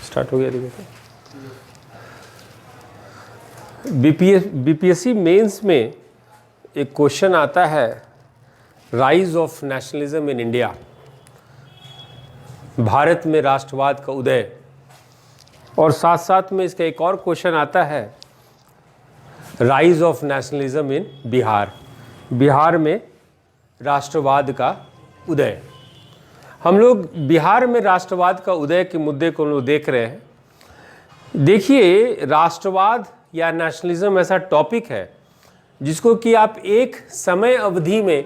Start हो गया देखो। बीपीएससी मेंस में एक क्वेश्चन आता है, rise of nationalism in India, Bharat में राष्ट्रवाद का उदय। और साथ साथ में इसका एक और क्वेश्चन आता है, rise of nationalism in Bihar, Bihar में राष्ट्रवाद का उदय। हम लोग बिहार में राष्ट्रवाद का उदय के मुद्दे को लोग देख रहे हैं। देखिए, राष्ट्रवाद या नेशनलिज्म ऐसा टॉपिक है जिसको कि आप एक समय अवधि में,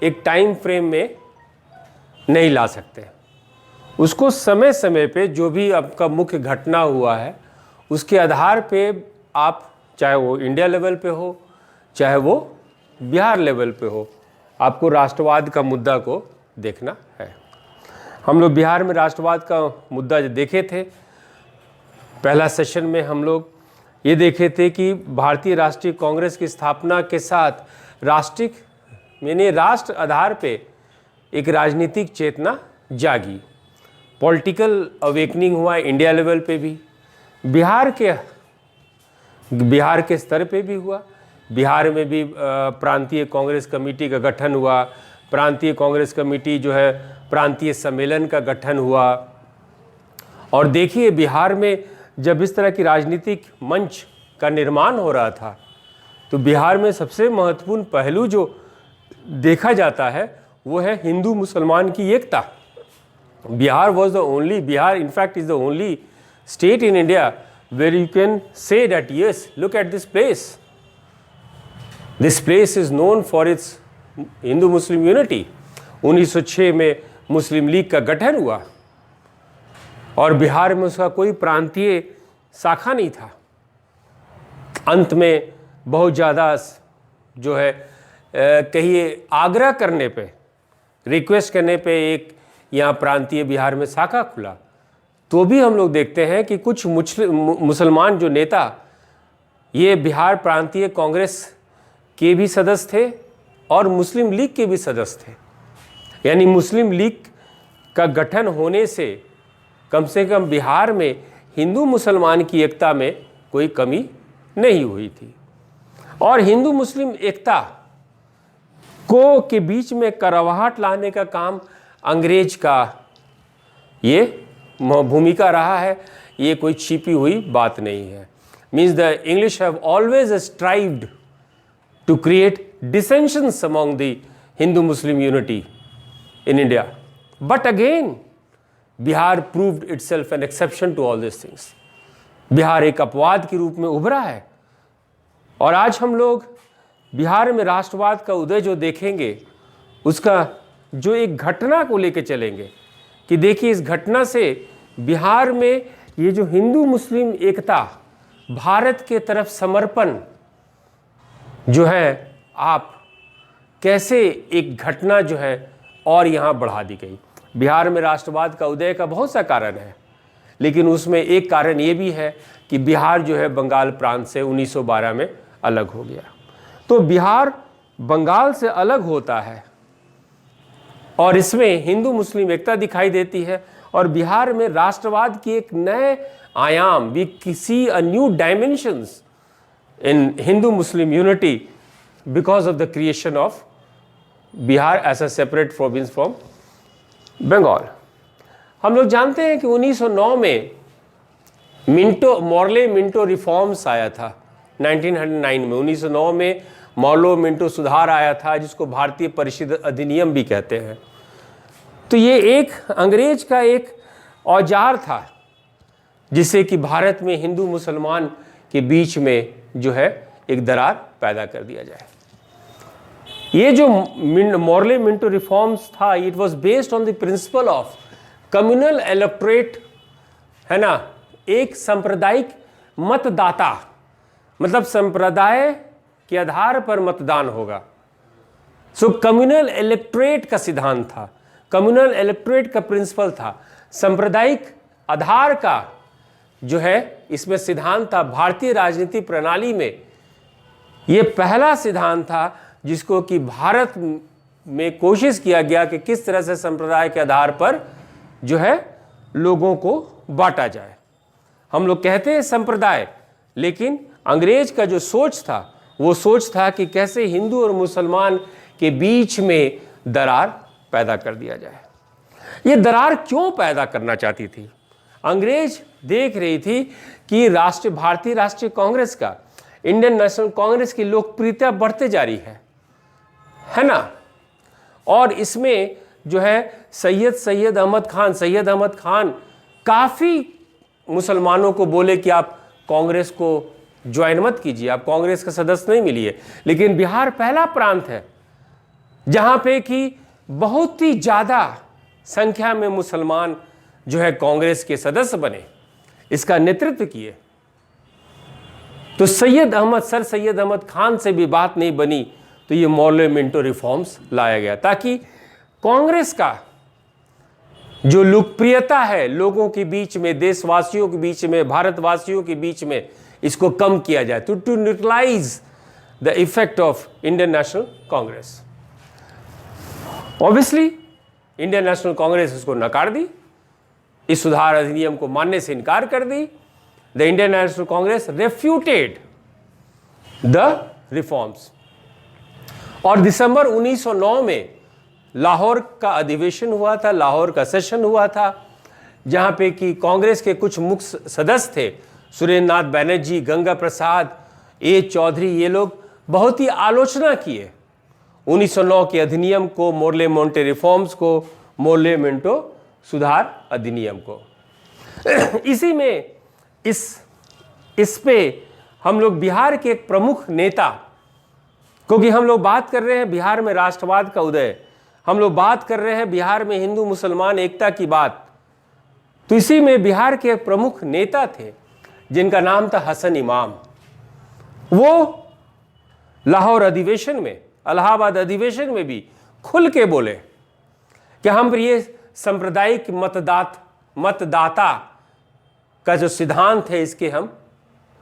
एक टाइम फ्रेम में नहीं ला सकते। उसको समय समय पे जो भी आपका मुख्य घटना हुआ है उसके आधार पे आप, चाहे वो इंडिया लेवल पे हो चाहे वो बिहार लेवल पे हो, आपको राष्ट्रवाद का मुद्दा को देखना है। हम लोग बिहार में राष्ट्रवाद का मुद्दा जो देखे थे, पहला सेशन में हम लोग ये देखे थे कि भारतीय राष्ट्रीय कांग्रेस की स्थापना के साथ राष्ट्र आधार पे एक राजनीतिक चेतना जागी, पॉलिटिकल अवेकनिंग हुआ इंडिया लेवल पे भी, बिहार के स्तर पे भी हुआ। बिहार में भी प्रांतीय कांग्रेस कमेटी का गठन हुआ, प्रांतीय कांग्रेस कमेटी जो है प्रांतीय सम्मेलन का गठन हुआ। और देखिए, बिहार में जब इस तरह की राजनीतिक मंच का निर्माण हो रहा था तो बिहार में सबसे महत्वपूर्ण पहलू जो देखा जाता है वो है हिंदू मुसलमान की एकता। Bihar in fact is the only state in India where you can say that yes, look at this place. This place is known for its Hindu Muslim unity. 1906 में मुस्लिम लीग का गठन हुआ और बिहार में उसका कोई प्रांतीय शाखा नहीं था। अंत में बहुत ज़्यादा जो है कहिए आग्रह करने पे, रिक्वेस्ट करने पे एक यहाँ प्रांतीय बिहार में शाखा खुला। तो भी हम लोग देखते हैं कि कुछ मुसलमान जो नेता ये बिहार प्रांतीय कांग्रेस के भी सदस्य थे और मुस्लिम लीग के भी सदस्य थे। यानी मुस्लिम लीग का गठन होने से कम बिहार में हिंदू मुसलमान की एकता में कोई कमी नहीं हुई थी। और हिंदू मुस्लिम एकता को के बीच में करवाहट लाने का काम अंग्रेज का ये भूमिका रहा है, ये कोई छिपी हुई बात नहीं है। Means the English have always strived to create dissensions among the Hindu Muslim unity in India. But again, Bihar proved itself an exception to all these things. Bihar एक अपवाद के रूप में उभरा है। और आज हम लोग बिहार में राष्ट्रवाद का उदय जो देखेंगे उसका जो एक घटना को लेकर चलेंगे कि देखिए, इस घटना से बिहार में ये जो हिंदू मुस्लिम एकता, भारत के तरफ समर्पण जो है, आप कैसे एक घटना जो है और यहाँ बढ़ा दी गई। बिहार में राष्ट्रवाद का उदय का बहुत सा कारण है, लेकिन उसमें एक कारण ये भी है कि बिहार जो है बंगाल प्रांत से 1912 में अलग हो गया। तो बिहार बंगाल से अलग होता है और इसमें हिंदू मुस्लिम एकता दिखाई देती है और बिहार में राष्ट्रवाद की एक नए आयाम, we see a new dimensions in Hindu Muslim unity because of the creation of Bihar as a separate province from Bengal. हम लोग जानते हैं कि 1909 में मॉर्ले मिंटो रिफॉर्म्स आया था। 1909 में 1909 में मॉर्ले मिंटो सुधार आया था जिसको भारतीय परिषद अधिनियम भी कहते हैं। तो ये एक अंग्रेज का एक औजार था जिससे कि भारत में हिंदू मुसलमान के बीच में जो है एक दरार पैदा कर दिया जाए। ये जो मॉर्ले मिंटो रिफॉर्म्स था, it was based on the principle of communal electorate, है ना, एक सांप्रदायिक मतदाता, मतलब संप्रदाय के आधार पर मतदान होगा। सो कम्युनल इलेक्टोरेट का सिद्धांत था, कम्युनल इलेक्टोरेट का प्रिंसिपल था, सांप्रदायिक आधार का जो है इसमें सिद्धांत था। भारतीय राजनीति प्रणाली में ये पहला सिद्धांत था जिसको कि भारत में कोशिश किया गया कि किस तरह से संप्रदाय के आधार पर जो है लोगों को बांटा जाए। हम लोग कहते हैं संप्रदाय, लेकिन अंग्रेज का जो सोच था वो सोच था कि कैसे हिंदू और मुसलमान के बीच में दरार पैदा कर दिया जाए। ये दरार क्यों पैदा करना चाहती थी? अंग्रेज देख रही थी कि भारतीय राष्ट्रीय कांग्रेस का, इंडियन नेशनल कांग्रेस की लोकप्रियता बढ़ते जा रही है ना। और इसमें जो है सैयद अहमद खान काफ़ी मुसलमानों को बोले कि आप कांग्रेस को ज्वाइन मत कीजिए, आप कांग्रेस का सदस्य नहीं मिलिए। लेकिन बिहार पहला प्रांत है जहाँ पे कि बहुत ही ज़्यादा संख्या में मुसलमान जो है कांग्रेस के सदस्य बने, इसका नेतृत्व किए। तो सर सैयद अहमद खान से भी बात नहीं बनी, तो ये मौलवी मिंटो रिफॉर्म्स लाया गया ताकि कांग्रेस का जो लोकप्रियता है लोगों के बीच में, देशवासियों के बीच में, भारतवासियों के बीच में, इसको कम किया जाए, to neutralise the effect of Indian national Congress. Obviously Indian national Congress इसको नकार दी, इस सुधार अधिनियम को मानने से इनकार कर दी। The Indian national Congress refuted the reforms. और दिसंबर 1909 में लाहौर का अधिवेशन हुआ था, लाहौर का सेशन हुआ था, जहाँ पे कि कांग्रेस के कुछ मुख्य सदस्य थे, सुरेंद्र नाथ बैनर्जी, गंगा प्रसाद, ए चौधरी, ये लोग बहुत ही आलोचना किए 1909 के अधिनियम को, मोर्ले मोंटे रिफॉर्म्स को, मोर्ले मिंटो सुधार अधिनियम को। इसी में इस पे हम लोग बिहार के एक प्रमुख नेता, क्योंकि हम लोग बात कर रहे हैं बिहार में राष्ट्रवाद का उदय, हम लोग बात कर रहे हैं बिहार में हिंदू मुसलमान एकता की बात, तो इसी में बिहार के एक प्रमुख नेता थे जिनका नाम था हसन इमाम। वो लाहौर अधिवेशन में, इलाहाबाद अधिवेशन में भी खुल के बोले कि हम ये सांप्रदायिक मतदाता का जो सिद्धांत है इसके हम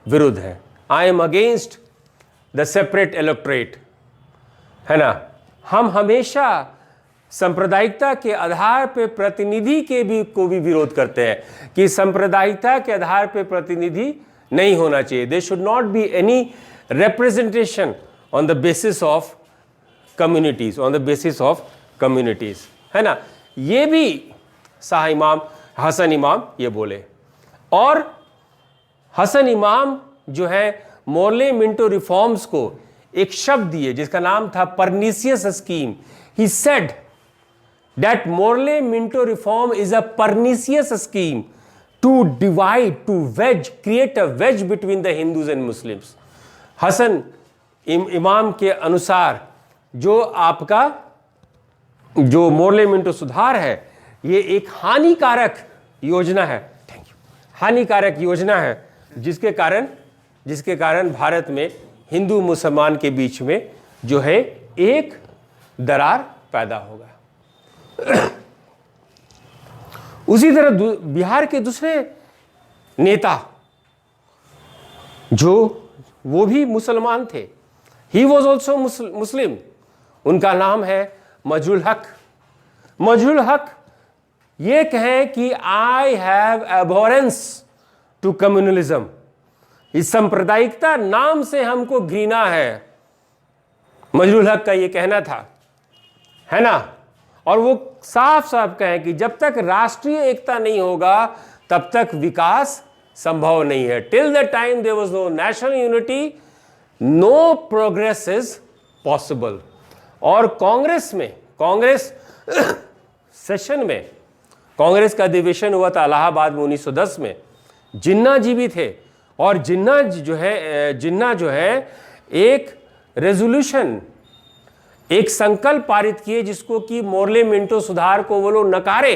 विरुद्ध हैं। I am against the separate electorate, है ना। हम हमेशा सांप्रदायिकता के आधार पे प्रतिनिधि को भी विरोध करते हैं कि सांप्रदायिकता के आधार पे प्रतिनिधि नहीं होना चाहिए। They should not be any representation on the basis of communities, है ना। ये भी हसन इमाम ये बोले। और हसन इमाम जो है मोर्ले मिंटो रिफॉर्म्स को एक शब्द दिए जिसका नाम था pernicious scheme. He said that Morley Minto reform is a pernicious scheme to divide, to wedge, create a wedge between the Hindus and Muslims. Hasan Imam के अनुसार जो आपका जो मोर्ले मिंटो सुधार है ये एक हानिकारक योजना है, हानिकारक योजना है जिसके कारण भारत में हिंदू मुसलमान के बीच में जो है एक दरार पैदा होगा। उसी तरह बिहार के दूसरे नेता जो वो भी मुसलमान थे, ही वॉज ऑल्सो मुस्लिम, उनका नाम है मजहुल हक। मजहुल हक ये कहें कि आई हैव एबोरेंस टू कम्युनलिज्म, इस सांप्रदायिकता नाम से हमको घृणा है, मजहुल हक का ये कहना था, है ना। और वो साफ साफ कहें कि जब तक राष्ट्रीय एकता नहीं होगा तब तक विकास संभव नहीं है। Till the time there was no national unity, no progress is possible. और कांग्रेस सेशन में, कांग्रेस का अधिवेशन हुआ था इलाहाबाद में 1910 में, जिन्ना जी भी थे। और जिन्ना जो है एक रेजोल्यूशन, एक संकल्प पारित किए जिसको कि मोर्ले मिंटो सुधार को वो लोग नकारे।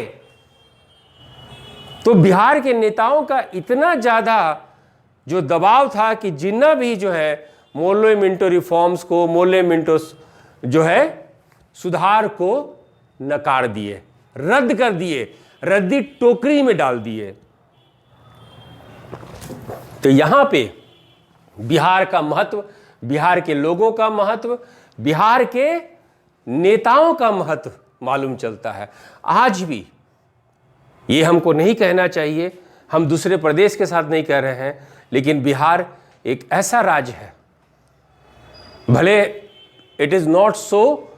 तो बिहार के नेताओं का इतना ज्यादा जो दबाव था कि जिन्ना भी जो है मोर्ले मिंटो रिफॉर्म्स को, मोर्ले मिंटो जो है सुधार को नकार दिए, रद्द कर दिए, रद्दी टोकरी में डाल दिए। तो यहां पे बिहार का महत्व, बिहार के लोगों का महत्व, बिहार के नेताओं का महत्व मालूम चलता है। आज भी ये हमको नहीं कहना चाहिए, हम दूसरे प्रदेश के साथ नहीं कह रहे हैं, लेकिन बिहार एक ऐसा राज्य है, भले it is not so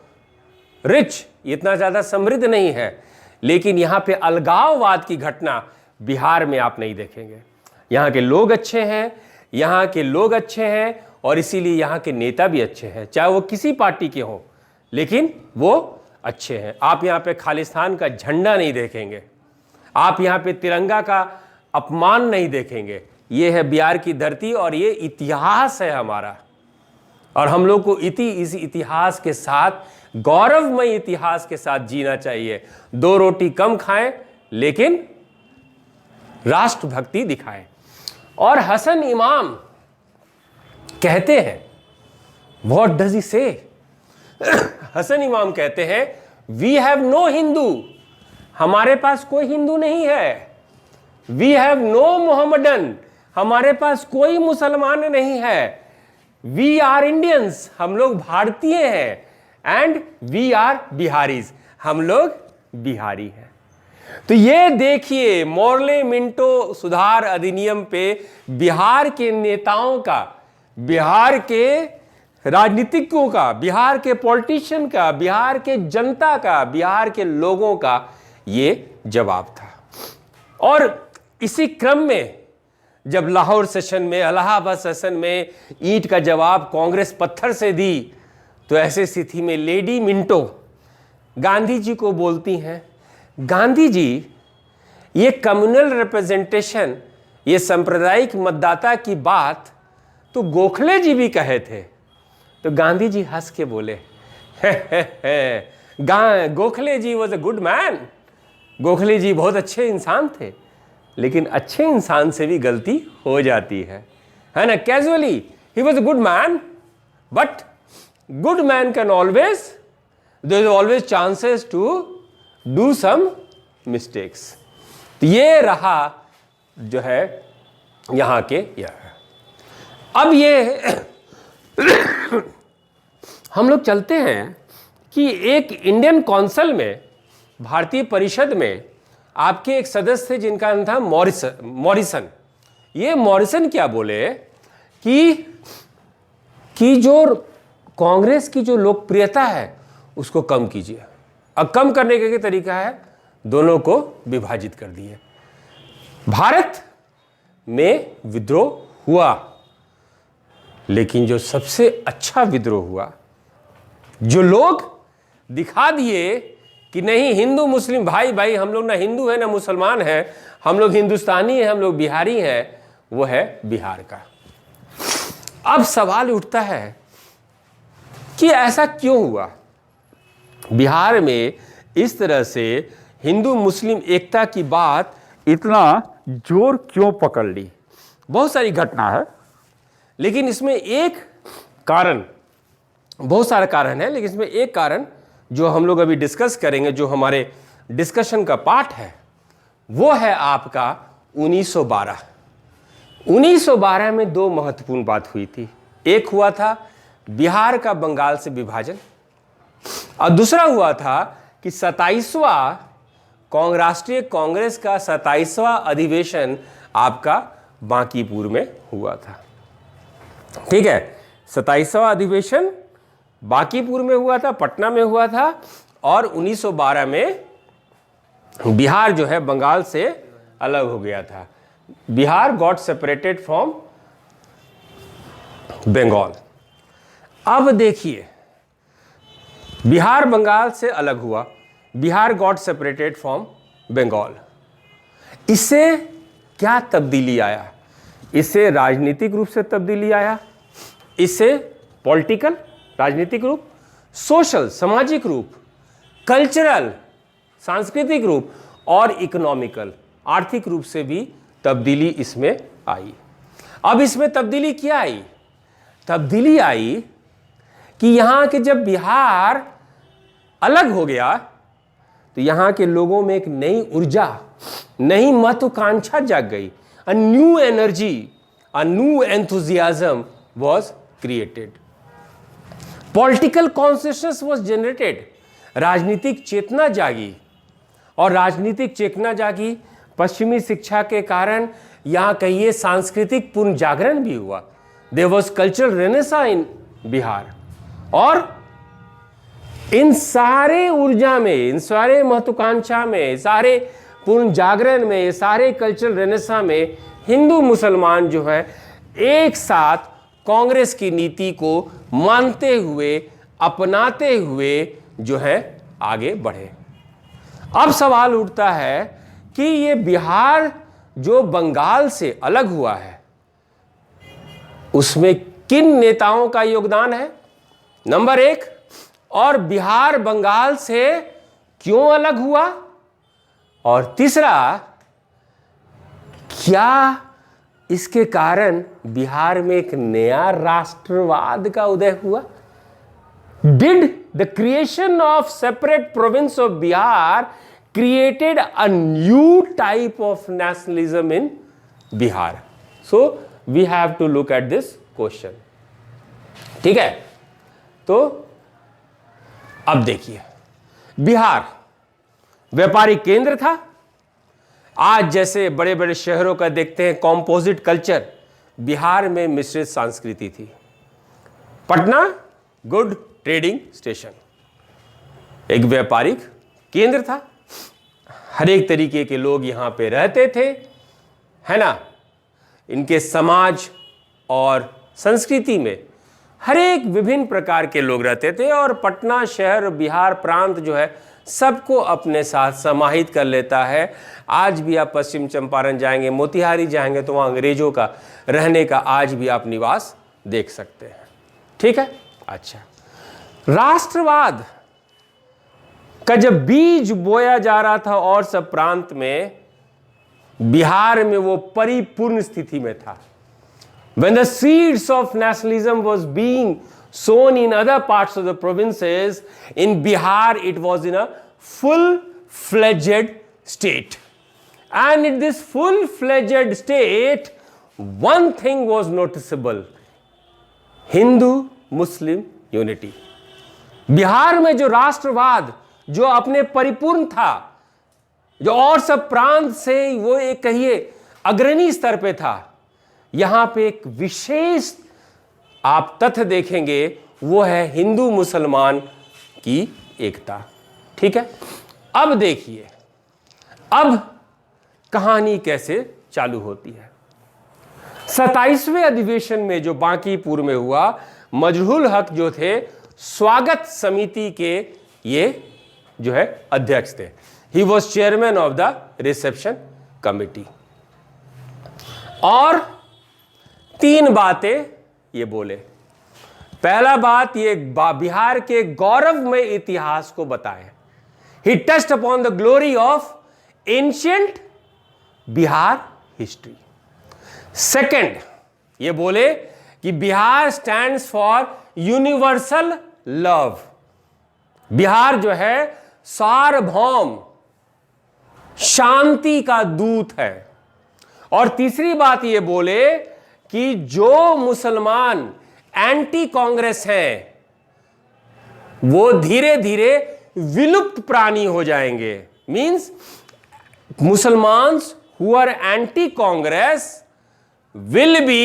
rich, इतना ज़्यादा समृद्ध नहीं है, लेकिन यहाँ पे अलगाववाद की घटना बिहार में आप नहीं देखेंगे। यहाँ के लोग अच्छे हैं, यहाँ के लोग अच्छे हैं, और इसीलिए यहाँ के नेता भी अच्छे हैं, चाहे वो किसी पार्टी के हों, लेकिन वो अच्छे हैं। आप यहाँ पे खालिस्तान का झंडा नहीं देखेंगे, आप यहाँ पे तिरंगा का अपमान नहीं देखेंगे। ये है बिहार की धरती और ये इतिहास है हमारा, और हम लोग को इस इतिहास के साथ, गौरवमय इतिहास के साथ जीना चाहिए। 2 रोटी कम खाएं लेकिन राष्ट्रभक्ति दिखाएं। और हसन इमाम कहते हैं, व्हाट डज ही से? हसन इमाम कहते हैं, वी हैव नो हिंदू, हमारे पास कोई हिंदू नहीं है। वी हैव नो मोहम्मदन, हमारे पास कोई मुसलमान नहीं है। वी आर इंडियंस, हम लोग भारतीय हैं। एंड वी आर बिहारीज, हम लोग बिहारी हैं। तो ये देखिए, मोर्ले मिंटो सुधार अधिनियम पे बिहार के नेताओं का, बिहार के राजनीतिकों का, बिहार के पॉलिटिशियन का, बिहार के जनता का, बिहार के लोगों का ये जवाब था। और इसी क्रम में जब लाहौर सेशन में, इलाहाबाद सेशन में ईंट का जवाब कांग्रेस पत्थर से दी, तो ऐसी स्थिति में लेडी मिंटो गांधी जी को बोलती हैं, गांधी जी, ये कम्युनल रिप्रेजेंटेशन, ये सांप्रदायिक मतदाता की बात तो गोखले जी भी कहे थे। तो गांधी जी हंस के बोले, Gokhale ji was a good man, Gokhale ji बहुत अच्छे इंसान थे, लेकिन अच्छे इंसान से भी गलती हो जाती है ना। Casually he was a good man, but good man can always, there is always chances to do some mistakes. तो ये रहा जो है यहाँ के अब ये हम लोग चलते हैं कि एक इंडियन काउंसिल में, भारतीय परिषद में आपके एक सदस्य थे जिनका नाम था मॉरिसन। ये मॉरिसन क्या बोले कि जो कांग्रेस की जो लोकप्रियता है उसको कम कीजिए। अब कम करने का क्या तरीका है? दोनों को विभाजित कर दिए। भारत में विद्रोह हुआ, लेकिन जो सबसे अच्छा विद्रोह हुआ, जो लोग दिखा दिए कि नहीं हिंदू मुस्लिम भाई भाई, हम लोग ना हिंदू है ना मुसलमान है, हम लोग हिंदुस्तानी हैं, हम लोग बिहारी हैं, वो है बिहार का। अब सवाल उठता है कि ऐसा क्यों हुआ? बिहार में इस तरह से हिंदू मुस्लिम एकता की बात इतना जोर क्यों पकड़ ली? बहुत सारी घटना है, लेकिन इसमें एक कारण, बहुत सारे कारण है, लेकिन इसमें एक कारण जो हम लोग अभी डिस्कस करेंगे, जो हमारे डिस्कशन का पार्ट है, वो है आपका 1912। 1912 में 2 महत्वपूर्ण बात हुई थी। एक हुआ था बिहार का बंगाल से विभाजन, और दूसरा हुआ था कि 27वां राष्ट्रीय कांग्रेस का 27वां अधिवेशन आपका बांकीपुर में हुआ था। ठीक है, 27वां अधिवेशन बांकीपुर में हुआ था, पटना में हुआ था, और 1912 में बिहार जो है बंगाल से अलग हो गया था। Bihar got separated from Bengal. अब देखिए, बिहार बंगाल से अलग हुआ, Bihar got separated from Bengal. इससे क्या तब्दीली आया? इससे राजनीतिक रूप से तब्दीली आया, इससे पॉलिटिकल राजनीतिक रूप, सोशल सामाजिक रूप, कल्चरल सांस्कृतिक रूप, और इकोनॉमिकल आर्थिक रूप से भी तब्दीली इसमें आई। अब इसमें तब्दीली क्या आई? तब्दीली आई कि यहाँ के जब बिहार अलग हो गया तो यहाँ के लोगों में एक नई ऊर्जा, नई महत्वाकांक्षा जाग गई। A new energy, a new enthusiasm was created, political consciousness was generated. राजनीतिक चेतना जागी, और राजनीतिक चेतना जागी पश्चिमी शिक्षा के कारण यहाँ कहिए सांस्कृतिक पुनर्जागरण भी हुआ। देयर वॉज कल्चरल रेनेसां इन बिहार। और इन सारे ऊर्जा में, इन सारे महत्वाकांक्षा में, सारे पुनर्जागरण में, सारे कल्चरल रेनेसां में हिंदू मुसलमान जो है एक साथ कांग्रेस की नीति को मानते हुए, अपनाते हुए जो है आगे बढ़े। अब सवाल उठता है कि ये बिहार जो बंगाल से अलग हुआ है उसमें किन नेताओं का योगदान है, नंबर एक, और बिहार बंगाल से क्यों अलग हुआ, और तीसरा, क्या इसके कारण बिहार में एक नया राष्ट्रवाद का उदय हुआ। Did the creation of separate province of Bihar created a new type of nationalism in Bihar? So we have to look at this question. ठीक है, तो अब देखिए, बिहार व्यापारिक केंद्र था। आज जैसे बड़े बड़े शहरों का देखते हैं कॉम्पोजिट कल्चर, बिहार में मिश्रित संस्कृति थी। पटना गुड ट्रेडिंग स्टेशन, एक व्यापारिक केंद्र था, हर एक तरीके के लोग यहां पे रहते थे, है ना। इनके समाज और संस्कृति में हर एक विभिन्न प्रकार के लोग रहते थे, और पटना शहर, बिहार प्रांत जो है सबको अपने साथ समाहित कर लेता है। आज भी आप पश्चिम चंपारण जाएंगे, मोतिहारी जाएंगे, तो वहाँ अंग्रेजों का रहने का आज भी आप निवास देख सकते हैं। ठीक है, अच्छा, राष्ट्रवाद का जब बीज बोया जा रहा था और सब प्रांत में, बिहार में वो परिपूर्ण स्थिति में था। When the seeds of nationalism was being sown in other parts of the provinces, in Bihar it was in a full-fledged state. And in this full-fledged state, one thing was noticeable: Hindu-Muslim unity. Bihar में जो राष्ट्रवाद जो अपने परिपूर्ण था, जो और सब प्रांत से वो एक कहिए अग्रणी स्तर पे था, यहां पे एक विशेष आप तथ्य देखेंगे, वो है हिंदू मुसलमान की एकता। ठीक है, अब देखिए अब कहानी कैसे चालू होती है। 27वें अधिवेशन में जो बांकीपुर में हुआ, मजहुल हक जो थे स्वागत समिति के ये जो है अध्यक्ष थे। He was chairman of the reception committee. और 3 बातें ये बोले। पहला बात, ये बिहार के गौरवमय इतिहास को बताए। ही touched upon the glory of ancient Bihar history. Second, ये बोले कि Bihar stands for universal love. Bihar जो है सार्वभौम शांति का दूत है। और तीसरी बात ये बोले कि जो मुसलमान एंटी कांग्रेस हैं वो धीरे धीरे विलुप्त प्राणी हो जाएंगे। Means Musalmans who are anti Congress will be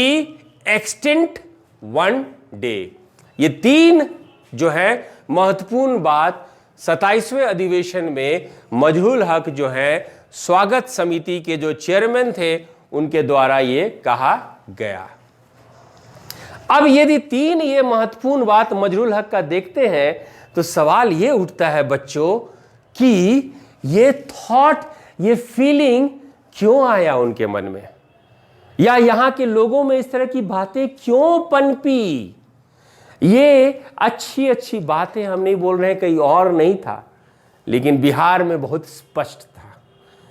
extinct one day. ये 3 जो है महत्वपूर्ण बात 27वें अधिवेशन में मजहुल हक जो है स्वागत समिति के जो चेयरमैन थे उनके द्वारा ये कहा गया। अब यदि 3 ये महत्वपूर्ण बात मजहुल हक का देखते हैं तो सवाल ये उठता है बच्चों कि ये थॉट, ये फीलिंग क्यों आया उनके मन में, या यहां के लोगों में इस तरह की बातें क्यों पनपी। ये अच्छी अच्छी बातें हम नहीं बोल रहे हैं, कहीं और नहीं था, लेकिन बिहार में बहुत स्पष्ट था।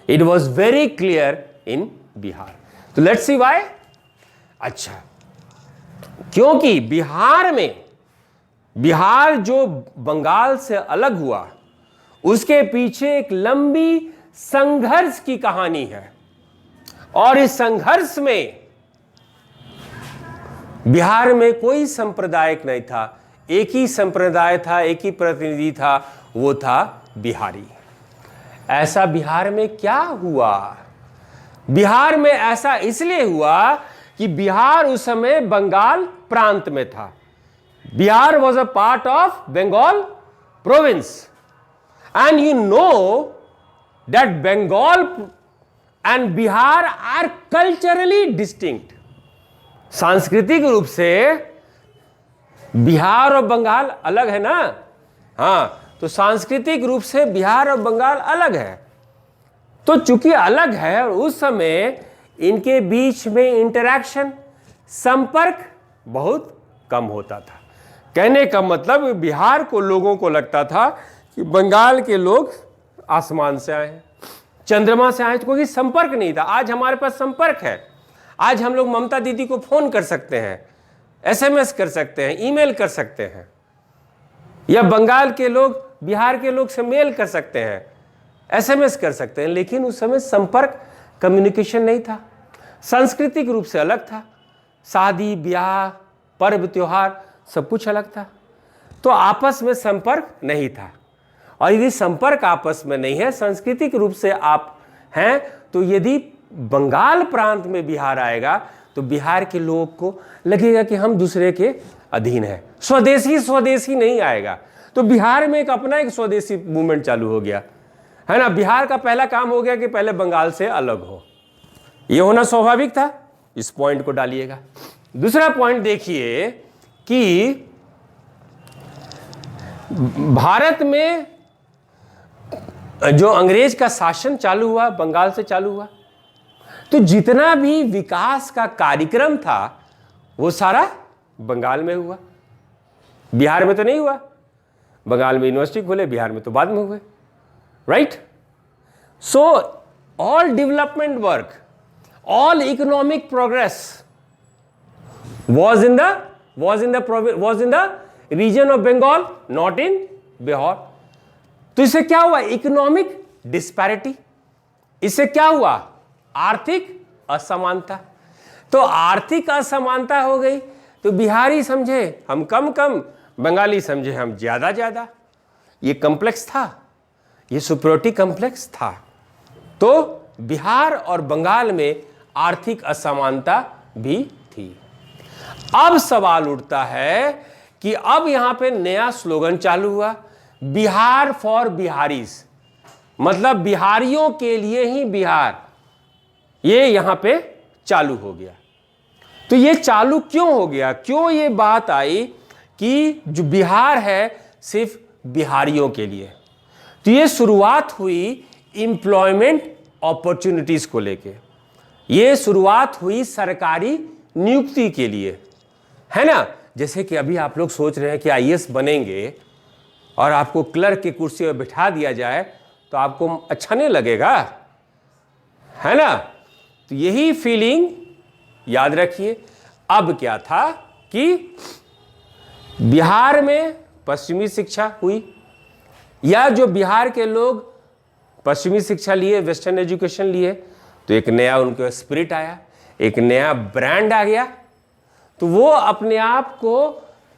It was very clear in Bihar. तो लेट्स सी व्हाई। अच्छा, क्योंकि बिहार जो बंगाल से अलग हुआ उसके पीछे एक लंबी संघर्ष की कहानी है, और इस संघर्ष में बिहार में कोई सांप्रदायिक नहीं था, एक ही संप्रदाय था, एक ही प्रतिनिधि था, वो था बिहारी। ऐसा बिहार में क्या हुआ बिहार में ऐसा इसलिए हुआ कि बिहार उस समय बंगाल प्रांत में था। Bihar was a part of Bengal province and you know that Bengal and Bihar are culturally distinct. सांस्कृतिक रूप से बिहार और बंगाल अलग है ना। हाँ, तो सांस्कृतिक रूप से बिहार और बंगाल अलग है। तो चूंकि अलग है और उस समय इनके बीच में इंटरैक्शन, संपर्क बहुत कम होता था। कहने का मतलब बिहार को लोगों को लगता था कि बंगाल के लोग आसमान से आए हैं, चंद्रमा से आए, तो कोई संपर्क नहीं था। आज हमारे पास संपर्क है। आज हम लोग ममता दीदी को फोन कर सकते हैं, एसएमएस कर सकते हैं, ईमेल कर सकते हैं, या बंगाल के लोग बिहार के लोग से मेल कर सकते हैं, एसएमएस कर सकते हैं। लेकिन उस समय संपर्क, कम्युनिकेशन नहीं था। सांस्कृतिक रूप से अलग था। शादी ब्याह, पर्व त्योहार सब कुछ अलग था। तो आपस में संपर्क नहीं था। और यदि संपर्क आपस में नहीं है, सांस्कृतिक रूप से आप हैं, तो यदि बंगाल प्रांत में बिहार आएगा तो बिहार के लोगों को लगेगा कि हम दूसरे के अधीन हैं। स्वदेशी स्वदेशी नहीं आएगा। तो बिहार में एक अपना एक स्वदेशी मूवमेंट चालू हो गया, है ना। बिहार का पहला काम हो गया कि पहले बंगाल से अलग हो। यह होना स्वाभाविक था। इस पॉइंट को डालिएगा। दूसरा पॉइंट देखिए कि भारत में जो अंग्रेज का शासन चालू हुआ, बंगाल से चालू हुआ, तो जितना भी विकास का कार्यक्रम था वो सारा बंगाल में हुआ। बिहार में तो नहीं हुआ। बंगाल में यूनिवर्सिटी खोले, बिहार में तो बाद में हुए, right. So all development work, all economic progress was in the region of Bengal, not in Bihar. तो इससे क्या हुआ? Economic disparity. इससे क्या हुआ? आर्थिक असमानता। तो आर्थिक असमानता हो गई तो बिहारी समझे हम कम कम, बंगाली समझे हम ज्यादा ज्यादा। ये कॉम्प्लेक्स था, ये सुपरियोरिटी कॉम्प्लेक्स था। तो बिहार और बंगाल में आर्थिक असमानता भी थी। अब सवाल उठता है कि अब यहां पे नया स्लोगन चालू हुआ, बिहार फॉर बिहारीज, मतलब बिहारियों के लिए ही बिहार। ये यहां पे चालू हो गया। तो ये चालू क्यों हो गया? क्यों ये बात आई कि जो बिहार है सिर्फ बिहारियों के लिए? तो ये शुरुआत हुई एम्प्लॉयमेंट अपॉर्चुनिटीज को लेके। ये शुरुआत हुई सरकारी नियुक्ति के लिए, है ना। जैसे कि अभी आप लोग सोच रहे हैं कि आईएएस बनेंगे और आपको क्लर्क की कुर्सी पर बिठा दिया जाए तो आपको अच्छा नहीं लगेगा, है ना। तो यही फीलिंग याद रखिए। अब क्या था कि बिहार में पश्चिमी शिक्षा हुई, या जो बिहार के लोग पश्चिमी शिक्षा लिए, वेस्टर्न एजुकेशन लिए, तो एक नया उनका स्पिरिट आया, एक नया ब्रांड आ गया। तो वो अपने आप को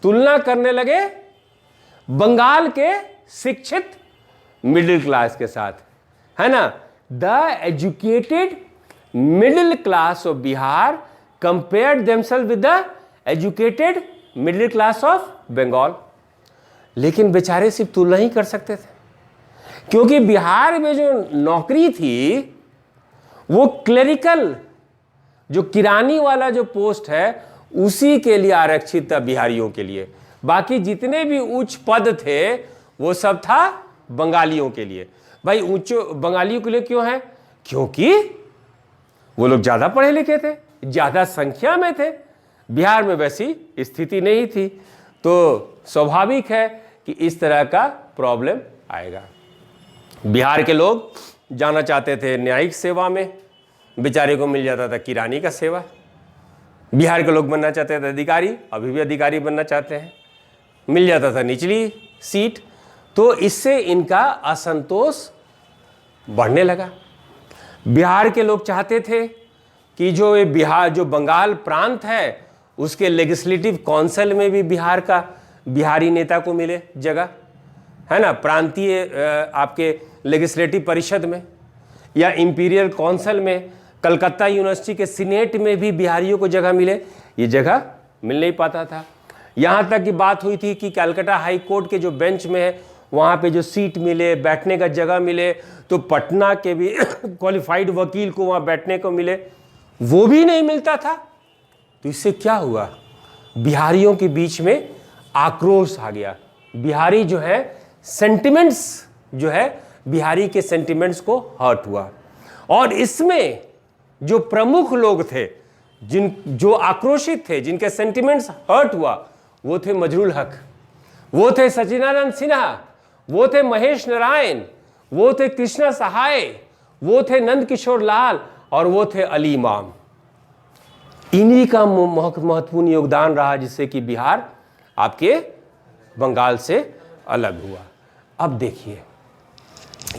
तुलना करने लगे बंगाल के शिक्षित मिडिल क्लास के साथ, है ना। The educated middle class of Bihar compared themselves with the educated middle class of Bengal. लेकिन बेचारे सिर्फ तुलना ही कर सकते थे, क्योंकि बिहार में जो नौकरी थी वो क्लेरिकल, जो किरानी वाला जो पोस्ट है उसी के लिए आरक्षित था बिहारियों के लिए। बाकी जितने भी उच्च पद थे वो सब था बंगालियों के लिए। भाई उच्च बंगालियों के लिए क्यों है? क्योंकि वो लोग ज्यादा पढ़े लिखे थे, ज्यादा संख्या में थे। बिहार में वैसी स्थिति नहीं थी, तो स्वाभाविक है कि इस तरह का प्रॉब्लम आएगा। बिहार के लोग जाना चाहते थे न्यायिक सेवा में, बेचारे को मिल जाता था किरानी का सेवा। बिहार के लोग बनना चाहते थे अधिकारी, अभी भी अधिकारी बनना चाहते हैं, मिल जाता था निचली सीट। तो इससे इनका असंतोष बढ़ने लगा। बिहार के लोग चाहते थे कि जो ये बिहार, जो बंगाल प्रांत है, उसके लेजिस्लेटिव काउंसिल में भी बिहार का बिहारी नेता को मिले जगह, है ना। प्रांतीय आपके लेजिस्लेटिव परिषद में या इंपीरियल काउंसिल में कलकत्ता यूनिवर्सिटी के सीनेट में भी बिहारियों को जगह मिले, ये जगह मिल नहीं पाता था। यहाँ तक की बात हुई थी कि कलकत्ता हाई कोर्ट के जो बेंच में है वहाँ पे जो सीट मिले, बैठने का जगह मिले, तो पटना के भी क्वालिफाइड वकील को वहाँ बैठने को मिले, वो भी नहीं मिलता था। तो इससे क्या हुआ, बिहारियों के बीच में आक्रोश आ गया। बिहारी जो है सेंटिमेंट्स जो है बिहारी के सेंटिमेंट्स को हर्ट हुआ। और इसमें जो प्रमुख लोग थे जो आक्रोशित थे, जिनके सेंटिमेंट्स हर्ट हुआ, वो थे मजरूल हक, वो थे सचिदानंद सिन्हा, वो थे महेश नारायण, वो थे कृष्णा सहाय, वो थे नंद किशोर लाल और वो थे अली इमाम। इन्हीं का महत्वपूर्ण योगदान रहा जिससे कि बिहार आपके बंगाल से अलग हुआ। अब देखिए,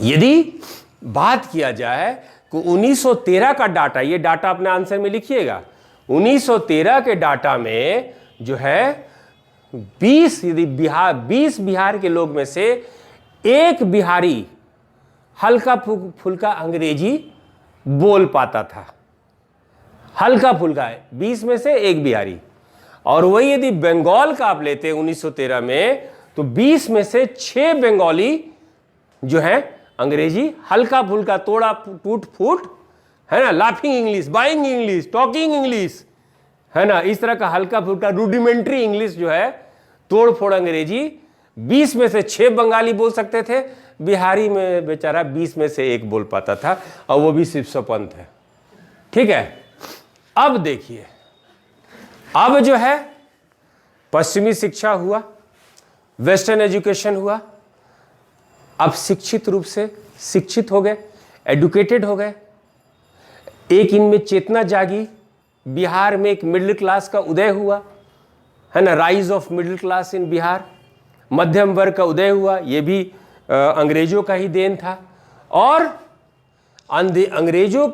यदि बात किया जाए कि 1913 का डाटा, ये डाटा अपने आंसर में लिखिएगा, 1913 के डाटा में जो है 20 बिहार के लोग में से एक बिहारी हल्का फुल्का अंग्रेजी बोल पाता था, हल्का फुल्का है, 20 में से एक बिहारी। और वही यदि बंगाल का आप लेते 1913 में, तो 20 में से 6 बंगाली जो है अंग्रेजी हल्का फुल्का, तोड़ा टूट फूट, है ना, laughing English, buying English, talking English, है ना, इस तरह का हल्का फुल्का रूडिमेंट्री इंग्लिश जो है, तोड़ फोड़ अंग्रेजी 20 में से 6 बंगाली बोल सकते थे। बिहारी में बेचारा 20 में से 1 बोल पाता था, और वो भी सिर्फ स्वपंथ है। ठीक है, अब देखिए, अब जो है पश्चिमी शिक्षा हुआ, वेस्टर्न एजुकेशन हुआ, अब शिक्षित रूप से शिक्षित हो गए, एडुकेटेड हो गए, एक इनमें चेतना जागी, बिहार में एक मिडिल क्लास का उदय हुआ, है ना, rise of middle class in Bihar, मध्यम वर्ग का उदय हुआ, ये भी अंग्रेजों का ही देन था। और अंग्रेजों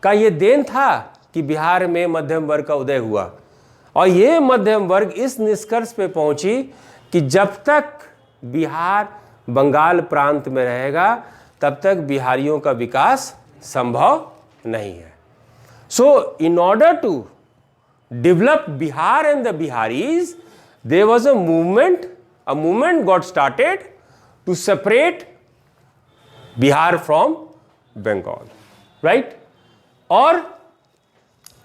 का ये देन था कि बिहार में मध्यम वर्ग का उदय हुआ, और ये मध्यम वर्ग इस निष्कर्ष पे पहुंची कि जब तक बिहार बंगाल प्रांत में रहेगा तब तक बिहारियों का विकास संभव नहीं है। So in order to develop Bihar and the Biharis, there was a movement got started to separate Bihar from Bengal, right? और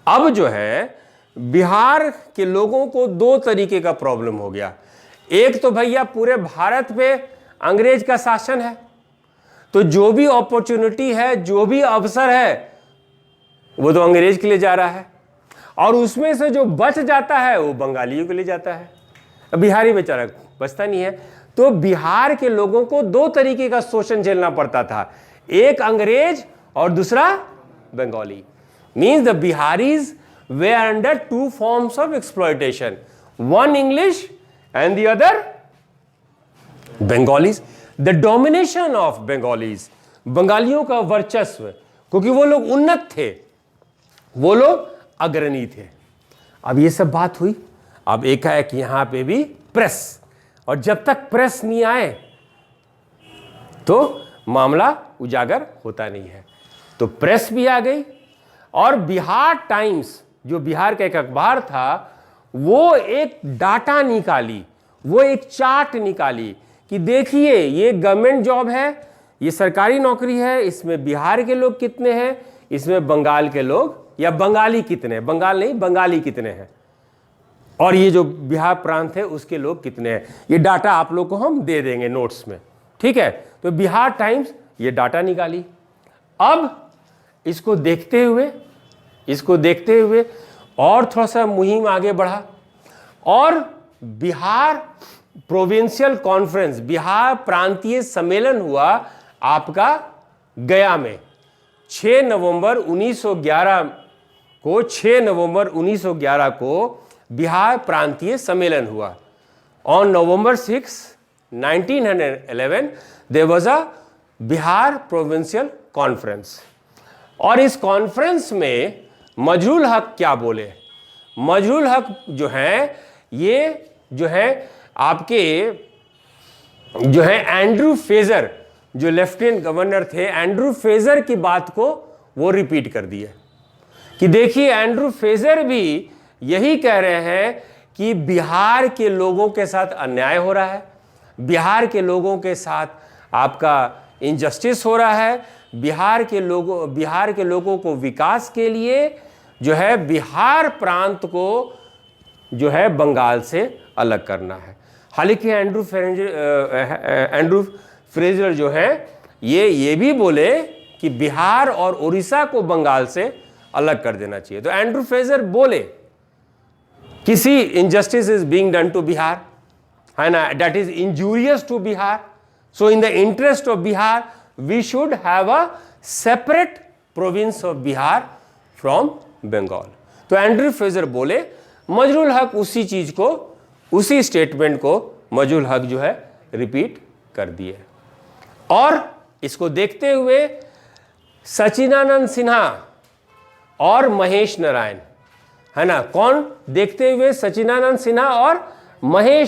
अब जो है बिहार के लोगों को 2 तरीके का प्रॉब्लम हो गया। एक तो भैया पूरे भारत पे अंग्रेज का शासन है, तो जो भी अपॉर्चुनिटी है, जो भी अवसर है, वो तो अंग्रेज के लिए जा रहा है, और उसमें से जो बच जाता है वो बंगालियों के लिए जाता है, बिहारी बेचारा बचता नहीं है। तो बिहार के लोगों को 2 तरीके का शोषण झेलना पड़ता था, एक अंग्रेज और दूसरा बंगाली। Means the Biharis they are under 2 forms of exploitation, one English and the other Bengalis. The domination of Bengalis, बंगालियों का वर्चस्व, क्योंकि वो लोग उन्नत थे, वो लोग अग्रणी थे। अब ये सब बात हुई, अब एक है कि यहां पे भी प्रेस, और जब तक प्रेस नहीं आए तो मामला उजागर होता नहीं है। तो प्रेस भी आ गई, और बिहार टाइम्स जो बिहार का एक अखबार था, वो एक डाटा निकाली, वो एक चार्ट निकाली कि देखिए ये गवर्नमेंट जॉब है, ये सरकारी नौकरी है, इसमें बिहार के लोग कितने हैं, इसमें बंगाल के लोग या बंगाली कितने, बंगाल नहीं बंगाली कितने हैं, और ये जो बिहार प्रांत है उसके लोग कितने हैं। ये डाटा आप लोग को हम दे देंगे नोट्स में, ठीक है। तो बिहार टाइम्स ये डाटा निकाली। अब इसको देखते हुए और थोड़ा सा मुहिम आगे बढ़ा, और बिहार प्रोविंशियल कॉन्फ्रेंस, बिहार प्रांतीय सम्मेलन हुआ आपका गया में 6 नवंबर 1911 को बिहार प्रांतीय सम्मेलन हुआ। On November 6, 1911 there was a Bihar provincial conference. और इस कॉन्फ्रेंस में मजरूल हक क्या बोले? मजरूल हक जो है, ये जो है आपके जो है एंड्रू फेजर, जो लेफ्टिनेंट गवर्नर थे, एंड्रू फेजर की बात को वो रिपीट कर दिए। कि देखिए एंड्रू फ्रेजर भी यही कह रहे हैं कि बिहार के लोगों के साथ अन्याय हो रहा है, बिहार के लोगों के साथ आपका इनजस्टिस हो रहा है, बिहार के लोगों को विकास के लिए जो है बिहार प्रांत को जो है बंगाल से अलग करना है। हालांकि एंड्रू फ्रेजर जो है ये भी बोले कि बिहार और उड़ीसा को बंगाल से अलग कर देना चाहिए। तो एंड्रू फ्रेजर बोले किसी injustice is being done to Bihar, है ना, that is injurious to Bihar, so in the interest of Bihar we should have a separate province of Bihar from Bengal. तो एंड्रू फ्रेजर बोले, मजरूल हक उसी चीज को, उसी स्टेटमेंट को मजरूल हक जो है रिपीट कर दिए। और इसको देखते हुए सचिदानंद सिन्हा और महेश नारायण, है ना, कौन देखते हुए? सचिदानंद सिन्हा और महेश